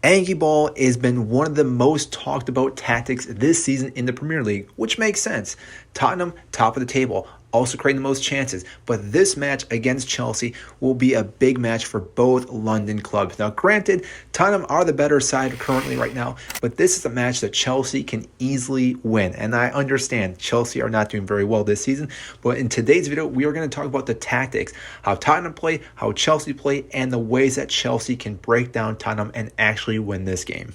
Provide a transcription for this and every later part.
Ange Ball has been one of the most talked about tactics this season in the Premier League, which makes sense. Tottenham, top of the table, also creating the most chances. But this match against Chelsea will be a big match for both London clubs. Now, granted, Tottenham are the better side currently right now, but this is a match that Chelsea can easily win. And I understand Chelsea are not doing very well this season, but in today's video, we are going to talk about the tactics, how Tottenham play, how Chelsea play, and the ways that Chelsea can break down Tottenham and actually win this game.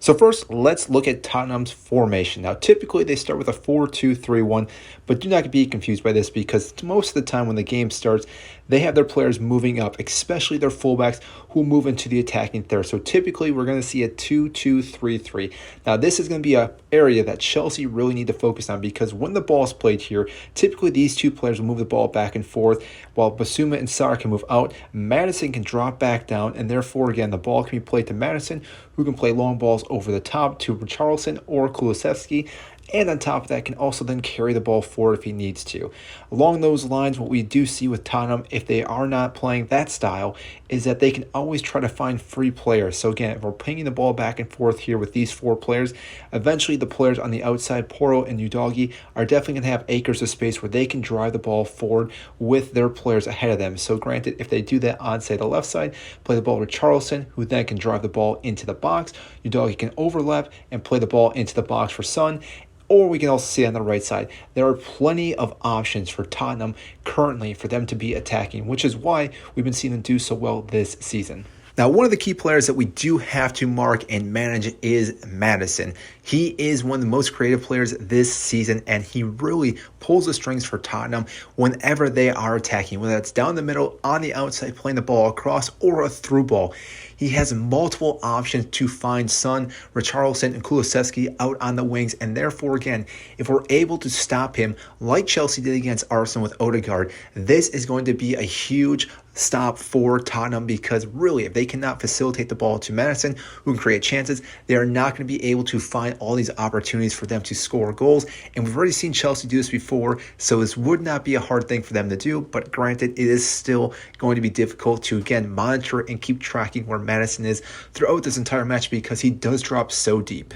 So first, let's look at Tottenham's formation. Now, typically they start with a 4-2-3-1, but do not be confused by this because most of the time when the game starts, they have their players moving up, especially their fullbacks who move into the attacking third. So typically we're going to see a 2-2-3-3. Now, this is going to be an area that Chelsea really need to focus on because when the ball is played here, typically these two players will move the ball back and forth while Basuma and Sarr can move out. Maddison can drop back down, and therefore, again, the ball can be played to Maddison, who can play long balls over the top to Richarlison or Kulusevski, and on top of that can also then carry the ball forward if he needs to. Along those lines, what we do see with Tottenham, if they are not playing that style, is that they can always try to find free players. So again, if we're pinging the ball back and forth here with these four players, eventually the players on the outside, Porro and Udogie, are definitely going to have acres of space where they can drive the ball forward with their players ahead of them. So granted, if they do that on, say, the left side, play the ball with Richarlison, who then can drive the ball into the box. Udogie can overlap and play the ball into the box for Son. Or we can also see on the right side, there are plenty of options for Tottenham currently for them to be attacking, which is why we've been seeing them do so well this season. Now, one of the key players that we do have to mark and manage is Maddison. He is one of the most creative players this season, and he really pulls the strings for Tottenham whenever they are attacking, whether it's down the middle, on the outside, playing the ball across, or a through ball. He has multiple options to find Son, Richarlison, and Kulusevski out on the wings, and therefore, again, if we're able to stop him like Chelsea did against Arsenal with Odegaard, this is going to be a huge stop for Tottenham because really, if they cannot facilitate the ball to Maddison, who can create chances, they are not going to be able to find all these opportunities for them to score goals. And we've already seen Chelsea do this before, so this would not be a hard thing for them to do. But granted, it is still going to be difficult to, again, monitor and keep tracking where Maddison is throughout this entire match because he does drop so deep.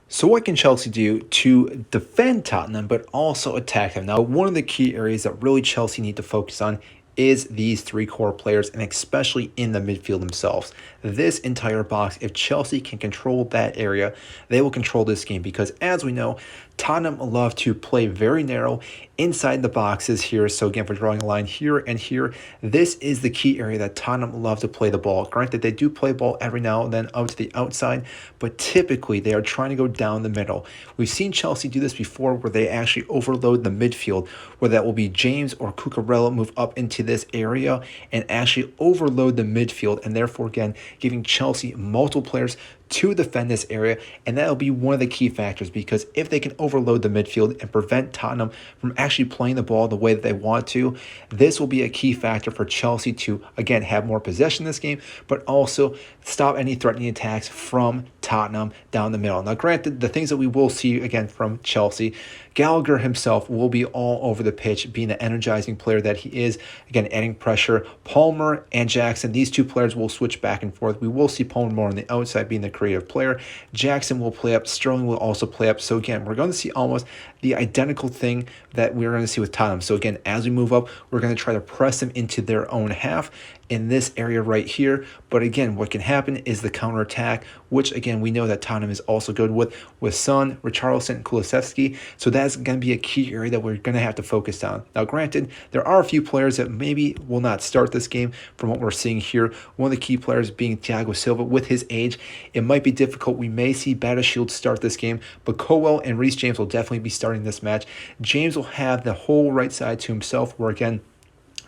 So what can Chelsea do to defend Tottenham but also attack them? Now, one of the key areas that really Chelsea need to focus on is these three core players, and especially in the midfield themselves. This entire box, if Chelsea can control that area, they will control this game because, as we know, Tottenham love to play very narrow inside the boxes here. So again, if we're drawing a line here and here, this is the key area that Tottenham love to play the ball. Granted, they do play ball every now and then out to the outside, but typically they are trying to go down the middle. We've seen Chelsea do this before where they actually overload the midfield, where that will be James or Cucurella move up into this area and actually overload the midfield, and therefore, again, giving Chelsea multiple players to defend this area, and that'll be one of the key factors because if they can overload the midfield and prevent Tottenham from actually playing the ball the way that they want to, this will be a key factor for Chelsea to, again, have more possession in this game, but also stop any threatening attacks from Tottenham down the middle. Now, granted, the things that we will see, again, from Chelsea, Gallagher himself will be all over the pitch, being the energizing player that he is, again, adding pressure. Palmer and Jackson, these two players will switch back and forth. We will see Palmer more on the outside being the creative player. Jackson will play up. Sterling will also play up. So again, we're going to see almost the identical thing that we're going to see with Tottenham. So again, as we move up, we're going to try to press them into their own half in this area right here. But again, what can happen is the counterattack, which again, we know that Tottenham is also good with Son, Richarlison, and Kulusevski. So that's going to be a key area that we're going to have to focus on. Now, granted, there are a few players that maybe will not start this game from what we're seeing here. One of the key players being Thiago Silva. With his age, it might be difficult. We may see Battlefield start this game, but Colwell and Reece James will definitely be starting this match. James will have the whole right side to himself, where again,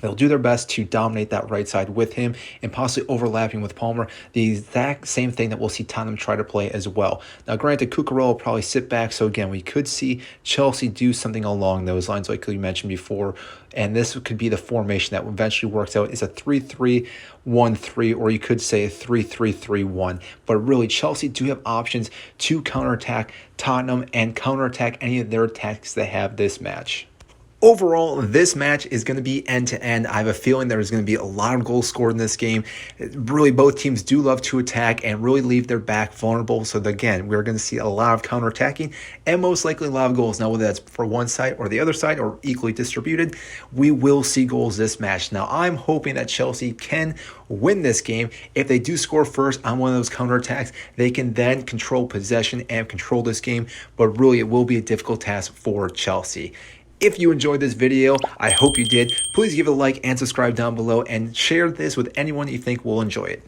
they'll do their best to dominate that right side with him and possibly overlapping with Palmer, the exact same thing that we'll see Tottenham try to play as well. Now, granted, Cucurella will probably sit back, so again, we could see Chelsea do something along those lines like we mentioned before, and this could be the formation that eventually works out. It's a 3-3-1-3, or you could say a 3-3-3-1. But really, Chelsea do have options to counterattack Tottenham and counterattack any of their attacks they have this match. Overall, this match is going to be end-to-end. I have a feeling there's going to be a lot of goals scored in this game. Really, both teams do love to attack and really leave their back vulnerable. So again, we're going to see a lot of counterattacking and most likely a lot of goals. Now, whether that's for one side or the other side or equally distributed, we will see goals this match. Now, I'm hoping that Chelsea can win this game. If they do score first on one of those counterattacks, they can then control possession and control this game. But really, it will be a difficult task for Chelsea. If you enjoyed this video, I hope you did. Please give it a like and subscribe down below and share this with anyone you think will enjoy it.